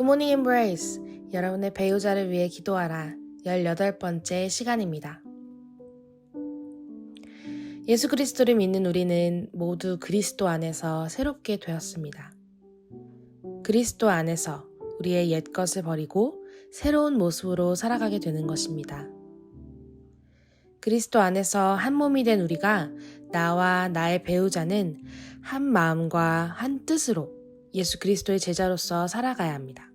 굿모닝 엠브레이스, 여러분의 배우자를 위해 기도하라 18번째 시간입니다. 예수 그리스도를 믿는 우리는 모두 그리스도 안에서 새롭게 되었습니다. 그리스도 안에서 우리의 옛것을 버리고 새로운 모습으로 살아가게 되는 것입니다. 그리스도 안에서 한 몸이 된 우리가 나와 나의 배우자는 한 마음과 한 뜻으로 예수 그리스도의 제자로서 살아가야 합니다.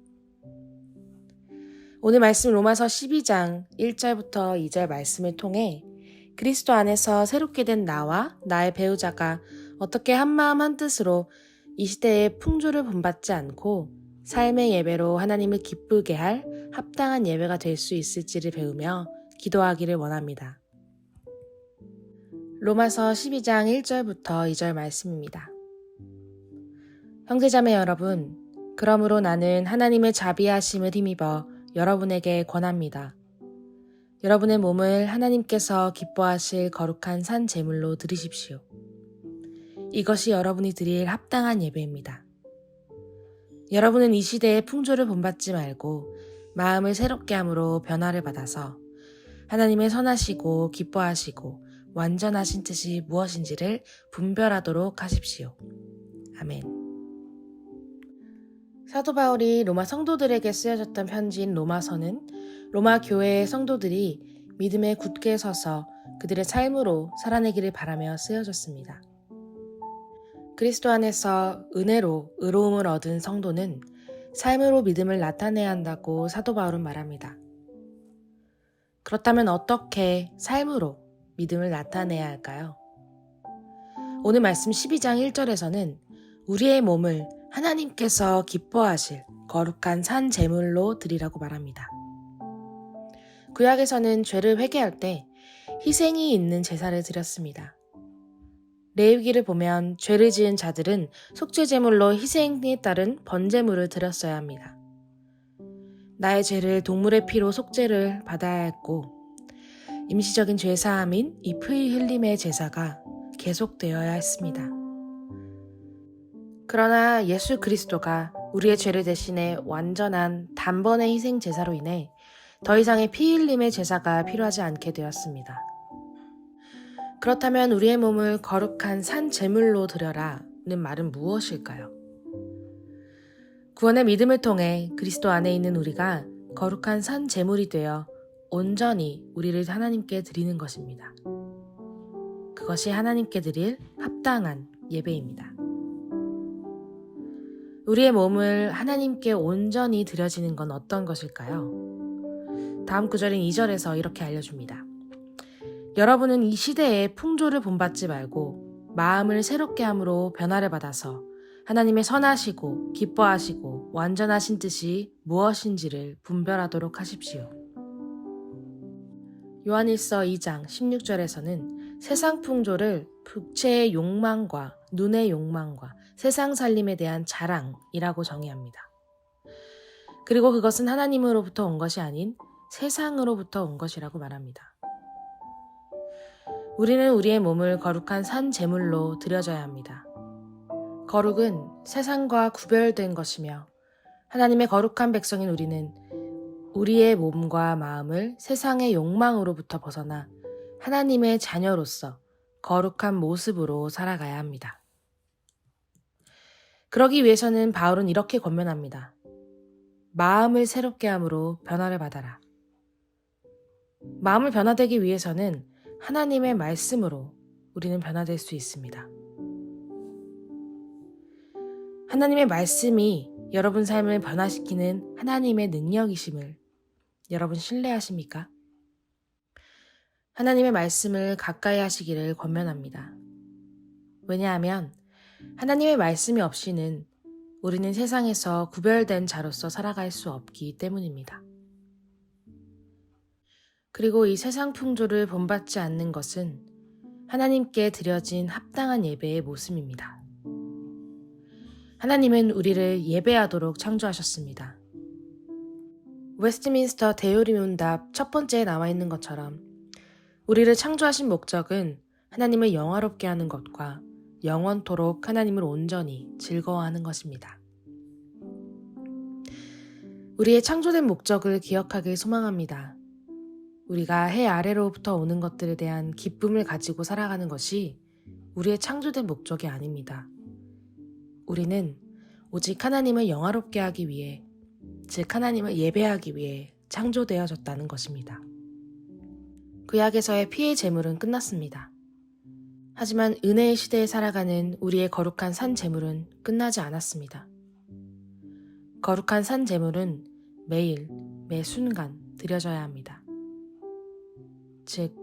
오늘 말씀 로마서 12장 1절부터 2절 말씀을 통해 그리스도 안에서 새롭게 된 나와 나의 배우자가 어떻게 한 마음 한 뜻으로 이 시대의 풍조를 본받지 않고 삶의 예배로 하나님을 기쁘게 할 합당한 예배가 될 수 있을지를 배우며 기도하기를 원합니다. 로마서 12장 1절부터 2절 말씀입니다. 형제자매 여러분, 그러므로 나는 하나님의 자비하심을 힘입어 여러분에게 권합니다. 여러분의 몸을 하나님께서 기뻐하실 거룩한 산 제물로 드리십시오. 이것이 여러분이 드릴 합당한 예배입니다. 여러분은 이 시대의 풍조를 본받지 말고 마음을 새롭게 함으로 변화를 받아서 하나님의 선하시고 기뻐하시고 완전하신 뜻이 무엇인지를 분별하도록 하십시오. 아멘. 사도 바울이 로마 성도들에게 쓰여졌던 편지인 로마서는 로마 교회의 성도들이 믿음에 굳게 서서 그들의 삶으로 살아내기를 바라며 쓰여졌습니다. 그리스도 안에서 은혜로 의로움을 얻은 성도는 삶으로 믿음을 나타내야 한다고 사도 바울은 말합니다. 그렇다면 어떻게 삶으로 믿음을 나타내야 할까요? 오늘 말씀 12장 1절에서는 우리의 몸을 하나님께서 기뻐하실 거룩한 산 제물로 드리라고 말합니다. 구약에서는 죄를 회개할 때 희생이 있는 제사를 드렸습니다. 레위기를 보면 죄를 지은 자들은 속죄 제물로 희생에 따른 번제물을 드렸어야 합니다. 나의 죄를 동물의 피로 속죄를 받아야 했고 임시적인 죄사함인 이 피 흘림의 제사가 계속되어야 했습니다. 그러나 예수 그리스도가 우리의 죄를 대신해 완전한 단번의 희생 제사로 인해 더 이상의 피 흘림의 제사가 필요하지 않게 되었습니다. 그렇다면 우리의 몸을 거룩한 산 제물로 드려라는 말은 무엇일까요? 구원의 믿음을 통해 그리스도 안에 있는 우리가 거룩한 산 제물이 되어 온전히 우리를 하나님께 드리는 것입니다. 그것이 하나님께 드릴 합당한 예배입니다. 우리의 몸을 하나님께 온전히 드려지는 건 어떤 것일까요? 다음 구절인 2절에서 이렇게 알려줍니다. 여러분은 이 시대의 풍조를 본받지 말고 마음을 새롭게 함으로 변화를 받아서 하나님의 선하시고 기뻐하시고 완전하신 뜻이 무엇인지를 분별하도록 하십시오. 요한일서 2장 16절에서는 세상 풍조를 육체의 욕망과 눈의 욕망과 세상 살림에 대한 자랑이라고 정의합니다. 그리고 그것은 하나님으로부터 온 것이 아닌 세상으로부터 온 것이라고 말합니다. 우리는 우리의 몸을 거룩한 산 제물로 드려져야 합니다. 거룩은 세상과 구별된 것이며 하나님의 거룩한 백성인 우리는 우리의 몸과 마음을 세상의 욕망으로부터 벗어나 하나님의 자녀로서 거룩한 모습으로 살아가야 합니다. 그러기 위해서는 바울은 이렇게 권면합니다. 마음을 새롭게 함으로 변화를 받아라. 마음을 변화되기 위해서는 하나님의 말씀으로 우리는 변화될 수 있습니다. 하나님의 말씀이 여러분 삶을 변화시키는 하나님의 능력이심을 여러분 신뢰하십니까? 하나님의 말씀을 가까이 하시기를 권면합니다. 왜냐하면 하나님의 말씀이 없이는 우리는 세상에서 구별된 자로서 살아갈 수 없기 때문입니다. 그리고 이 세상 풍조를 본받지 않는 것은 하나님께 드려진 합당한 예배의 모습입니다. 하나님은 우리를 예배하도록 창조하셨습니다. 웨스트민스터 대요리문답 첫 번째에 나와 있는 것처럼 우리를 창조하신 목적은 하나님을 영화롭게 하는 것과 영원토록 하나님을 온전히 즐거워하는 것입니다. 우리의 창조된 목적을 기억하길 소망합니다. 우리가 해 아래로부터 오는 것들에 대한 기쁨을 가지고 살아가는 것이 우리의 창조된 목적이 아닙니다. 우리는 오직 하나님을 영화롭게 하기 위해, 즉 하나님을 예배하기 위해 창조되어졌다는 것입니다. 구약에서의 피의 제물은 끝났습니다. 하지만 은혜의 시대에 살아가는 우리의 거룩한 산 제물은 끝나지 않았습니다. 거룩한 산 제물은 매일, 매 순간 드려져야 합니다. 즉,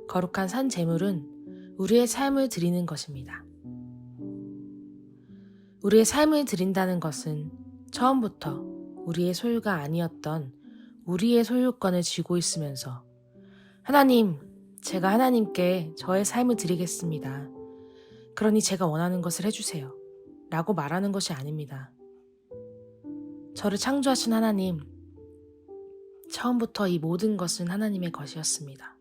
거룩한 산 제물은 우리의 삶을 드리는 것입니다. 우리의 삶을 드린다는 것은 처음부터 우리의 소유가 아니었던 우리의 소유권을 쥐고 있으면서 하나님, 제가 하나님께 저의 삶을 드리겠습니다. 그러니 제가 원하는 것을 해주세요. 라고 말하는 것이 아닙니다. 저를 창조하신 하나님, 처음부터 이 모든 것은 하나님의 것이었습니다.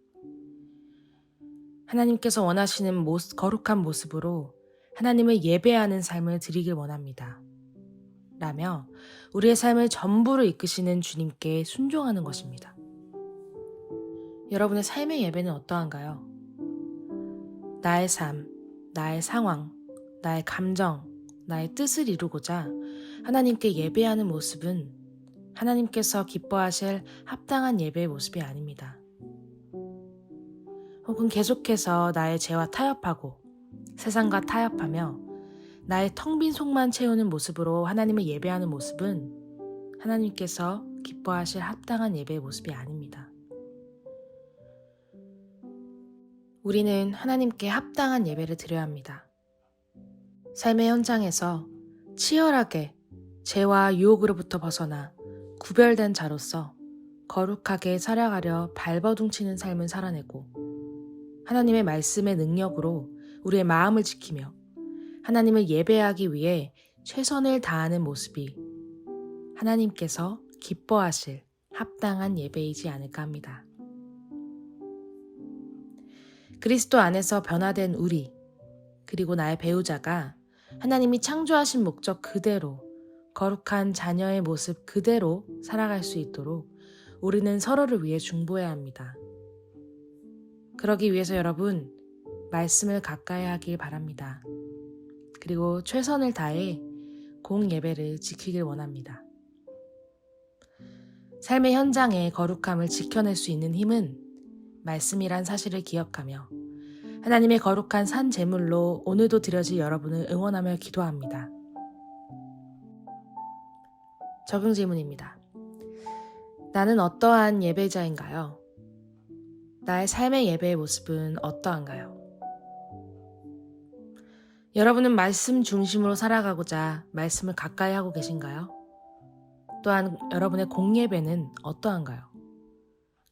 하나님께서 원하시는 거룩한 모습으로 하나님을 예배하는 삶을 드리길 원합니다. 라며 우리의 삶을 전부를 이끄시는 주님께 순종하는 것입니다. 여러분의 삶의 예배는 어떠한가요? 나의 삶, 나의 상황, 나의 감정, 나의 뜻을 이루고자 하나님께 예배하는 모습은 하나님께서 기뻐하실 합당한 예배의 모습이 아닙니다. 혹은 계속해서 나의 죄와 타협하고 세상과 타협하며 나의 텅 빈 속만 채우는 모습으로 하나님을 예배하는 모습은 하나님께서 기뻐하실 합당한 예배의 모습이 아닙니다. 우리는 하나님께 합당한 예배를 드려야 합니다. 삶의 현장에서 치열하게 죄와 유혹으로부터 벗어나 구별된 자로서 거룩하게 살아가려 발버둥치는 삶을 살아내고 하나님의 말씀의 능력으로 우리의 마음을 지키며 하나님을 예배하기 위해 최선을 다하는 모습이 하나님께서 기뻐하실 합당한 예배이지 않을까 합니다. 그리스도 안에서 변화된 우리, 그리고 나의 배우자가 하나님이 창조하신 목적 그대로 거룩한 자녀의 모습 그대로 살아갈 수 있도록 우리는 서로를 위해 중보해야 합니다. 그러기 위해서 여러분, 말씀을 가까이 하길 바랍니다. 그리고 최선을 다해 공예배를 지키길 원합니다. 삶의 현장에 거룩함을 지켜낼 수 있는 힘은 말씀이란 사실을 기억하며 하나님의 거룩한 산 제물로 오늘도 드려질 여러분을 응원하며 기도합니다. 적용 질문입니다. 나는 어떠한 예배자인가요? 나의 삶의 예배의 모습은 어떠한가요? 여러분은 말씀 중심으로 살아가고자 말씀을 가까이 하고 계신가요? 또한 여러분의 공예배는 어떠한가요?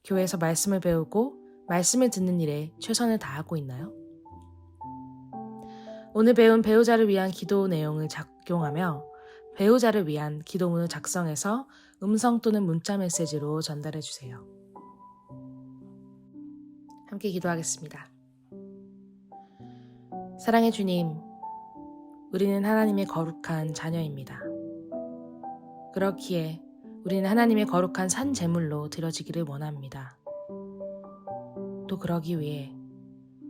교회에서 말씀을 배우고 말씀을 듣는 일에 최선을 다하고 있나요? 오늘 배운 배우자를 위한 기도 내용을 적용하며 배우자를 위한 기도문을 작성해서 음성 또는 문자 메시지로 전달해 주세요. 함께 기도하겠습니다. 사랑의 주님, 우리는 하나님의 거룩한 자녀입니다. 그렇기에 우리는 하나님의 거룩한 산 제물로 드려지기를 원합니다. 또 그러기 위해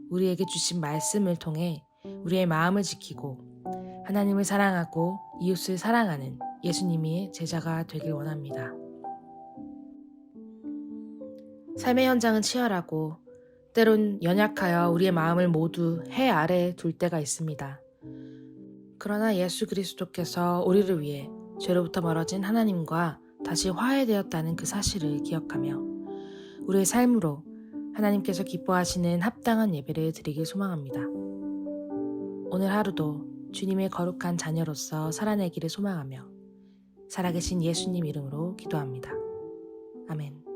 우리에게 주신 말씀을 통해 우리의 마음을 지키고 하나님을 사랑하고 이웃을 사랑하는 예수님의 제자가 되길 원합니다. 삶의 현장은 치열하고 때론 연약하여 우리의 마음을 모두 해 아래에 둘 때가 있습니다. 그러나 예수 그리스도께서 우리를 위해 죄로부터 멀어진 하나님과 다시 화해되었다는 그 사실을 기억하며 우리의 삶으로 하나님께서 기뻐하시는 합당한 예배를 드리길 소망합니다. 오늘 하루도 주님의 거룩한 자녀로서 살아내기를 소망하며 살아계신 예수님 이름으로 기도합니다. 아멘.